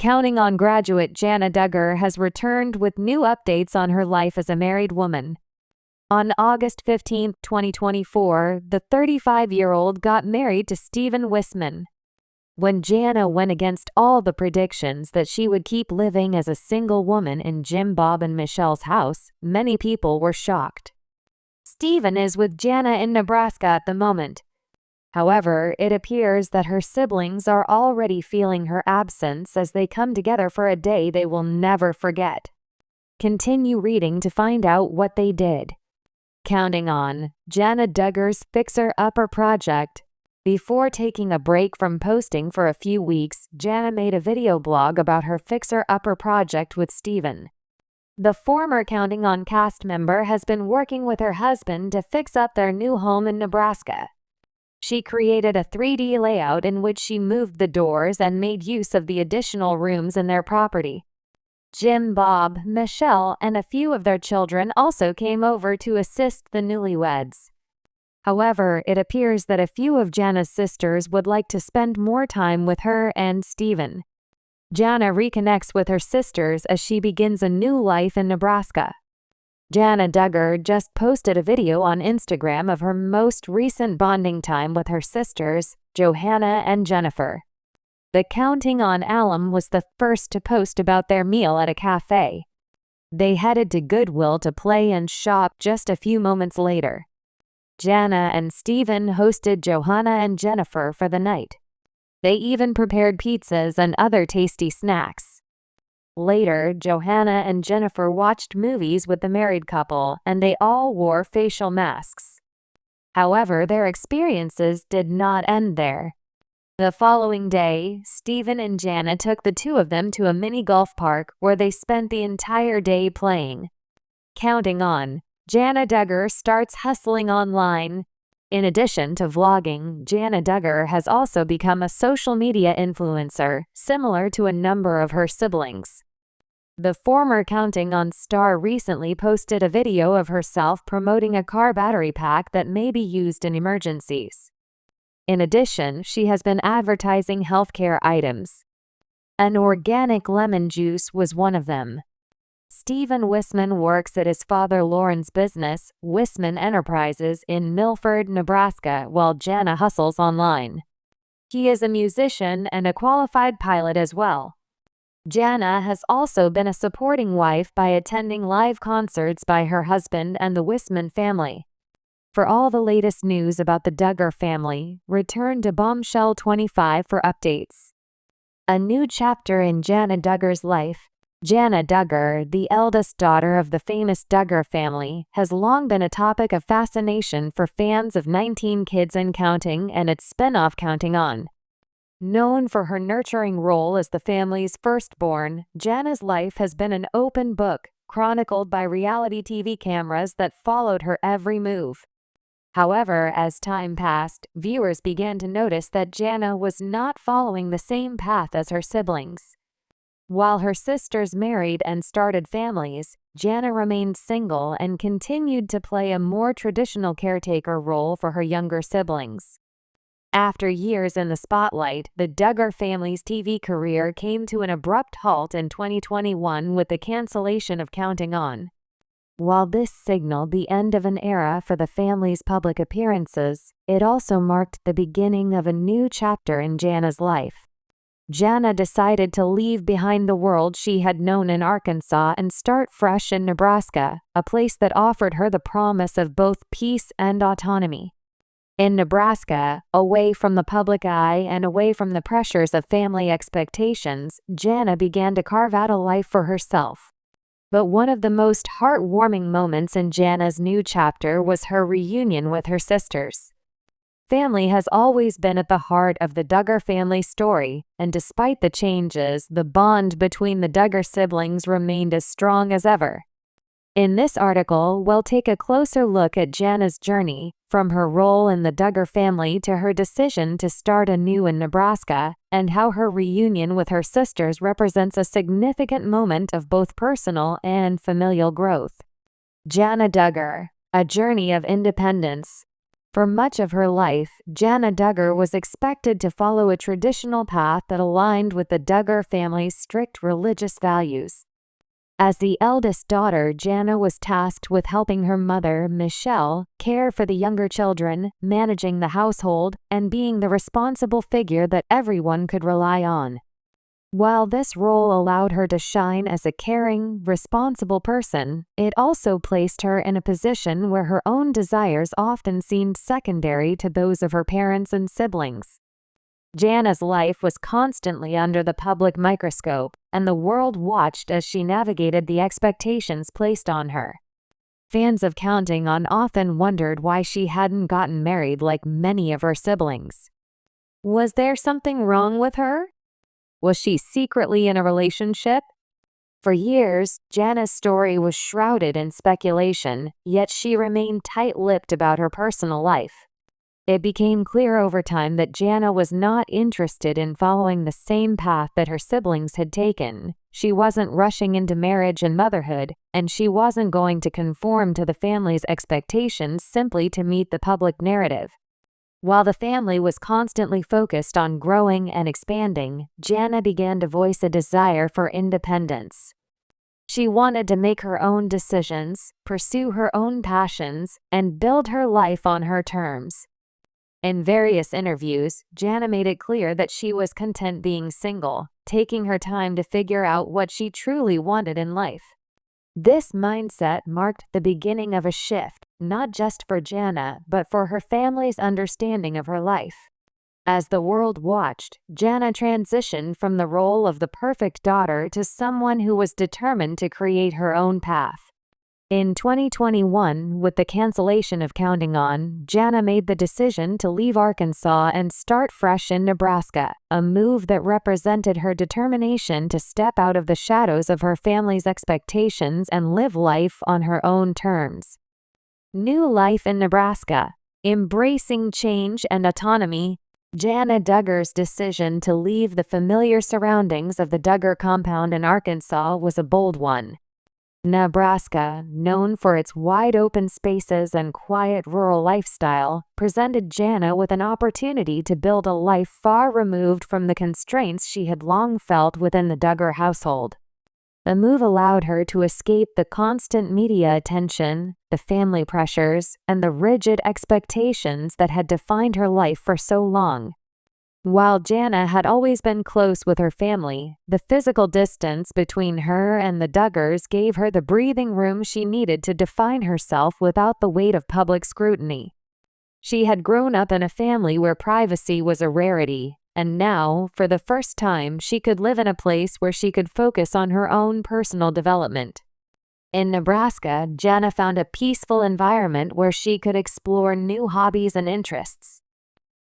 Counting on graduate Jana Duggar has returned with new updates on her life as a married woman. On August 15, 2024, the 35-year-old got married to Stephen Wisman. When Jana went against all the predictions that she would keep living as a single woman in Jim, Bob, and Michelle's house, many people were shocked. Stephen is with Jana in Nebraska at the moment. However, it appears that her siblings are already feeling her absence as they come together for a day they will never forget. Continue reading to find out what they did. Counting on Jana Duggar's Fixer-Upper project. Before taking a break from posting for a few weeks, Jana made a video blog about her Fixer-Upper project with Stephen. The former Counting On cast member has been working with her husband to fix up their new home in Nebraska. She created a 3D layout in which she moved the doors and made use of the additional rooms in their property. Jim, Bob, Michelle, and a few of their children also came over to assist the newlyweds. However, it appears that a few of Jana's sisters would like to spend more time with her and Stephen. Jana reconnects with her sisters as she begins a new life in Nebraska. Jana Duggar just posted a video on Instagram of her most recent bonding time with her sisters, Johanna and Jennifer. The Counting On alum was the first to post about their meal at a cafe. They headed to Goodwill to play and shop just a few moments later. Jana and Stephen hosted Johanna and Jennifer for the night. They even prepared pizzas and other tasty snacks. Later, Johanna and Jennifer watched movies with the married couple, and they all wore facial masks. However, their experiences did not end there. The following day, Stephen and Jana took the two of them to a mini golf park where they spent the entire day playing. Counting on Jana Duggar starts hustling online. In addition to vlogging, Jana Duggar has also become a social media influencer, similar to a number of her siblings. The former Counting On star recently posted a video of herself promoting a car battery pack that may be used in emergencies. In addition, she has been advertising healthcare items. An organic lemon juice was one of them. Stephen Wisman works at his father Lauren's business, Wisman Enterprises, in Milford, Nebraska, while Jana hustles online. He is a musician and a qualified pilot as well. Jana has also been a supporting wife by attending live concerts by her husband and the Wisman family. For all the latest news about the Duggar family, return to Bombshell 25 for updates. A new chapter in Jana Duggar's life. Jana Duggar, the eldest daughter of the famous Duggar family, has long been a topic of fascination for fans of 19 Kids and Counting and its spin-off Counting On. Known for her nurturing role as the family's firstborn, Jana's life has been an open book, chronicled by reality TV cameras that followed her every move. However, as time passed, viewers began to notice that Jana was not following the same path as her siblings. While her sisters married and started families, Jana remained single and continued to play a more traditional caretaker role for her younger siblings. After years in the spotlight, the Duggar family's TV career came to an abrupt halt in 2021 with the cancellation of Counting On. While this signaled the end of an era for the family's public appearances, it also marked the beginning of a new chapter in Jana's life. Jana decided to leave behind the world she had known in Arkansas and start fresh in Nebraska, a place that offered her the promise of both peace and autonomy. In Nebraska, away from the public eye and away from the pressures of family expectations, Jana began to carve out a life for herself. But one of the most heartwarming moments in Jana's new chapter was her reunion with her sisters. Family has always been at the heart of the Duggar family story, and despite the changes, the bond between the Duggar siblings remained as strong as ever. In this article, we'll take a closer look at Jana's journey, from her role in the Duggar family to her decision to start anew in Nebraska, and how her reunion with her sisters represents a significant moment of both personal and familial growth. Jana Duggar, A Journey of Independence. For much of her life, Jana Duggar was expected to follow a traditional path that aligned with the Duggar family's strict religious values. As the eldest daughter, Jana was tasked with helping her mother, Michelle, care for the younger children, managing the household, and being the responsible figure that everyone could rely on. While this role allowed her to shine as a caring, responsible person, it also placed her in a position where her own desires often seemed secondary to those of her parents and siblings. Jana's life was constantly under the public microscope, and the world watched as she navigated the expectations placed on her. Fans of Counting On often wondered why she hadn't gotten married like many of her siblings. Was there something wrong with her? Was she secretly in a relationship? For years, Jana's story was shrouded in speculation, yet she remained tight-lipped about her personal life. It became clear over time that Jana was not interested in following the same path that her siblings had taken. She wasn't rushing into marriage and motherhood, and she wasn't going to conform to the family's expectations simply to meet the public narrative. While the family was constantly focused on growing and expanding, Jana began to voice a desire for independence. She wanted to make her own decisions, pursue her own passions, and build her life on her terms. In various interviews, Jana made it clear that she was content being single, taking her time to figure out what she truly wanted in life. This mindset marked the beginning of a shift, not just for Jana, but for her family's understanding of her life. As the world watched, Jana transitioned from the role of the perfect daughter to someone who was determined to create her own path. In 2021, with the cancellation of Counting On, Jana made the decision to leave Arkansas and start fresh in Nebraska, a move that represented her determination to step out of the shadows of her family's expectations and live life on her own terms. New life in Nebraska. Embracing change and autonomy. Jana Duggar's decision to leave the familiar surroundings of the Duggar compound in Arkansas was a bold one. Nebraska, known for its wide-open spaces and quiet rural lifestyle, presented Jana with an opportunity to build a life far removed from the constraints she had long felt within the Duggar household. The move allowed her to escape the constant media attention, the family pressures, and the rigid expectations that had defined her life for so long. While Jana had always been close with her family, the physical distance between her and the Duggars gave her the breathing room she needed to define herself without the weight of public scrutiny. She had grown up in a family where privacy was a rarity, and now, for the first time, she could live in a place where she could focus on her own personal development. In Nebraska, Jana found a peaceful environment where she could explore new hobbies and interests.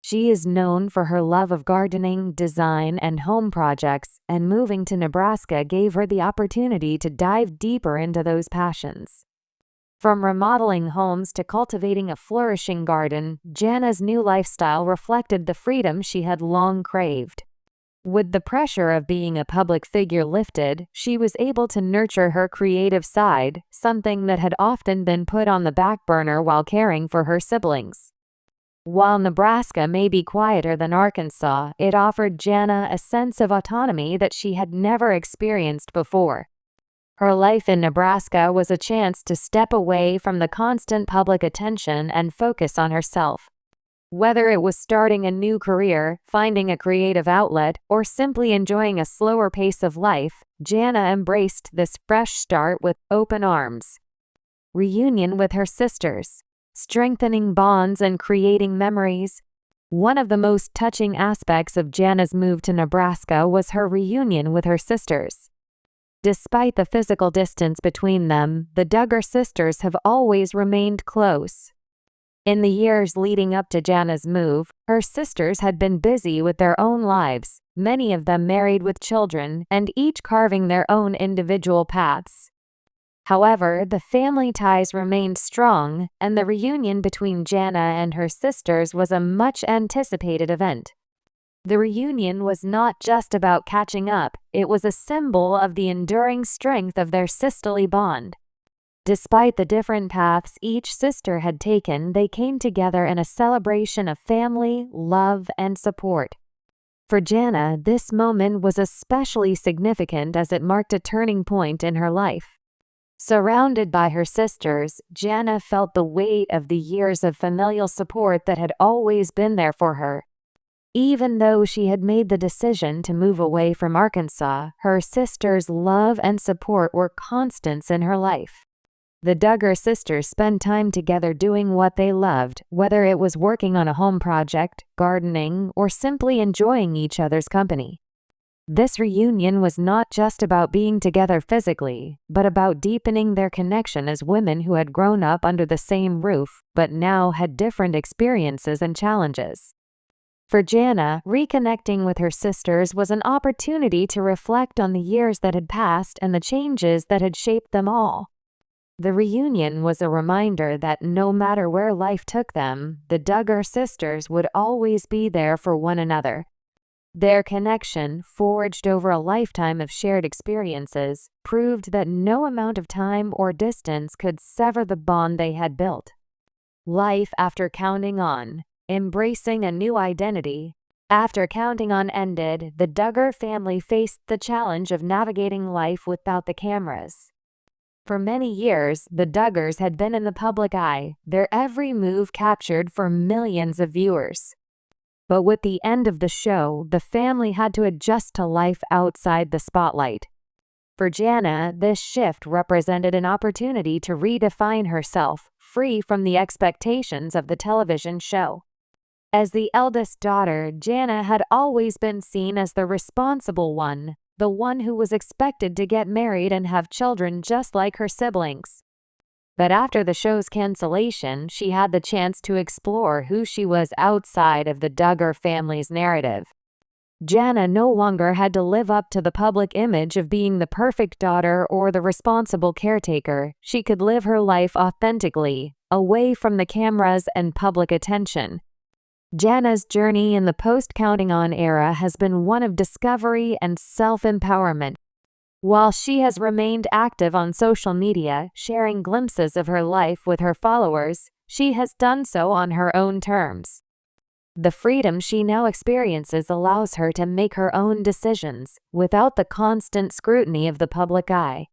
She is known for her love of gardening, design, and home projects, and moving to Nebraska gave her the opportunity to dive deeper into those passions. From remodeling homes to cultivating a flourishing garden, Jana's new lifestyle reflected the freedom she had long craved. With the pressure of being a public figure lifted, she was able to nurture her creative side, something that had often been put on the back burner while caring for her siblings. While Nebraska may be quieter than Arkansas, it offered Jana a sense of autonomy that she had never experienced before. Her life in Nebraska was a chance to step away from the constant public attention and focus on herself. Whether it was starting a new career, finding a creative outlet, or simply enjoying a slower pace of life, Jana embraced this fresh start with open arms. Reunion with her sisters. Strengthening bonds and creating memories. One of the most touching aspects of Jana's move to Nebraska was her reunion with her sisters. Despite the physical distance between them, the Duggar sisters have always remained close. In the years leading up to Jana's move, her sisters had been busy with their own lives, many of them married with children, and each carving their own individual paths. However, the family ties remained strong, and the reunion between Jana and her sisters was a much-anticipated event. The reunion was not just about catching up, it was a symbol of the enduring strength of their sisterly bond. Despite the different paths each sister had taken, they came together in a celebration of family, love, and support. For Jana, this moment was especially significant as it marked a turning point in her life. Surrounded by her sisters, Jana felt the weight of the years of familial support that had always been there for her. Even though she had made the decision to move away from Arkansas, her sisters' love and support were constants in her life. The Duggar sisters spent time together doing what they loved, whether it was working on a home project, gardening, or simply enjoying each other's company. This reunion was not just about being together physically, but about deepening their connection as women who had grown up under the same roof, but now had different experiences and challenges. For Jana, reconnecting with her sisters was an opportunity to reflect on the years that had passed and the changes that had shaped them all. The reunion was a reminder that no matter where life took them, the Duggar sisters would always be there for one another. Their connection, forged over a lifetime of shared experiences, proved that no amount of time or distance could sever the bond they had built. Life after counting on, embracing a new identity. After counting on ended, the Duggar family faced the challenge of navigating life without the cameras. For many years, the Duggars had been in the public eye, their every move captured for millions of viewers. But with the end of the show, the family had to adjust to life outside the spotlight. For Jana, this shift represented an opportunity to redefine herself, free from the expectations of the television show. As the eldest daughter, Jana had always been seen as the responsible one, the one who was expected to get married and have children just like her siblings. But after the show's cancellation, she had the chance to explore who she was outside of the Duggar family's narrative. Jana no longer had to live up to the public image of being the perfect daughter or the responsible caretaker. She could live her life authentically, away from the cameras and public attention. Jana's journey in the post-counting on era has been one of discovery and self-empowerment. While she has remained active on social media, sharing glimpses of her life with her followers, she has done so on her own terms. The freedom she now experiences allows her to make her own decisions, without the constant scrutiny of the public eye.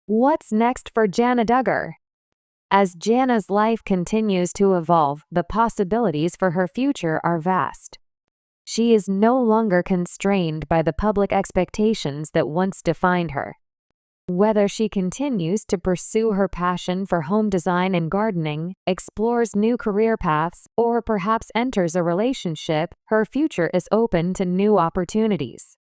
What's next for Jana Duggar? As Jana's life continues to evolve, the possibilities for her future are vast. She is no longer constrained by the public expectations that once defined her. Whether she continues to pursue her passion for home design and gardening, explores new career paths, or perhaps enters a relationship, her future is open to new opportunities.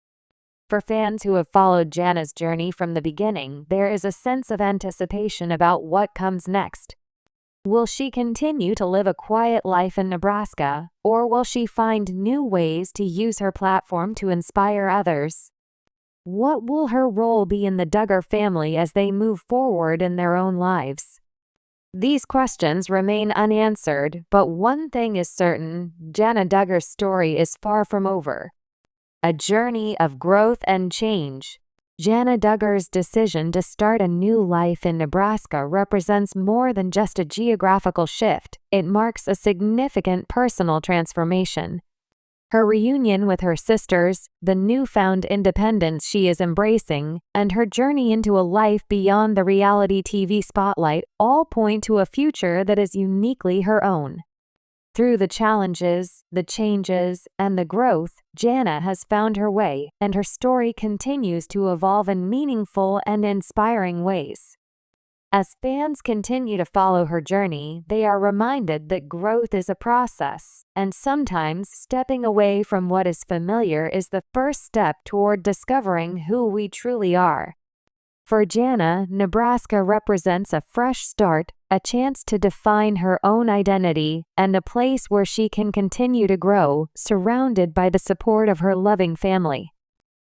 For fans who have followed Jana's journey from the beginning, there is a sense of anticipation about what comes next. Will she continue to live a quiet life in Nebraska, or will she find new ways to use her platform to inspire others? What will her role be in the Duggar family as they move forward in their own lives? These questions remain unanswered, but one thing is certain: Jana Duggar's story is far from over. A journey of growth and change. Jana Duggar's decision to start a new life in Nebraska represents more than just a geographical shift. It marks a significant personal transformation. Her reunion with her sisters, the newfound independence she is embracing, and her journey into a life beyond the reality TV spotlight all point to a future that is uniquely her own. Through the challenges, the changes, and the growth, Jana has found her way, and her story continues to evolve in meaningful and inspiring ways. As fans continue to follow her journey, they are reminded that growth is a process, and sometimes stepping away from what is familiar is the first step toward discovering who we truly are. For Jana, Nebraska represents a fresh start, a chance to define her own identity, and a place where she can continue to grow, surrounded by the support of her loving family.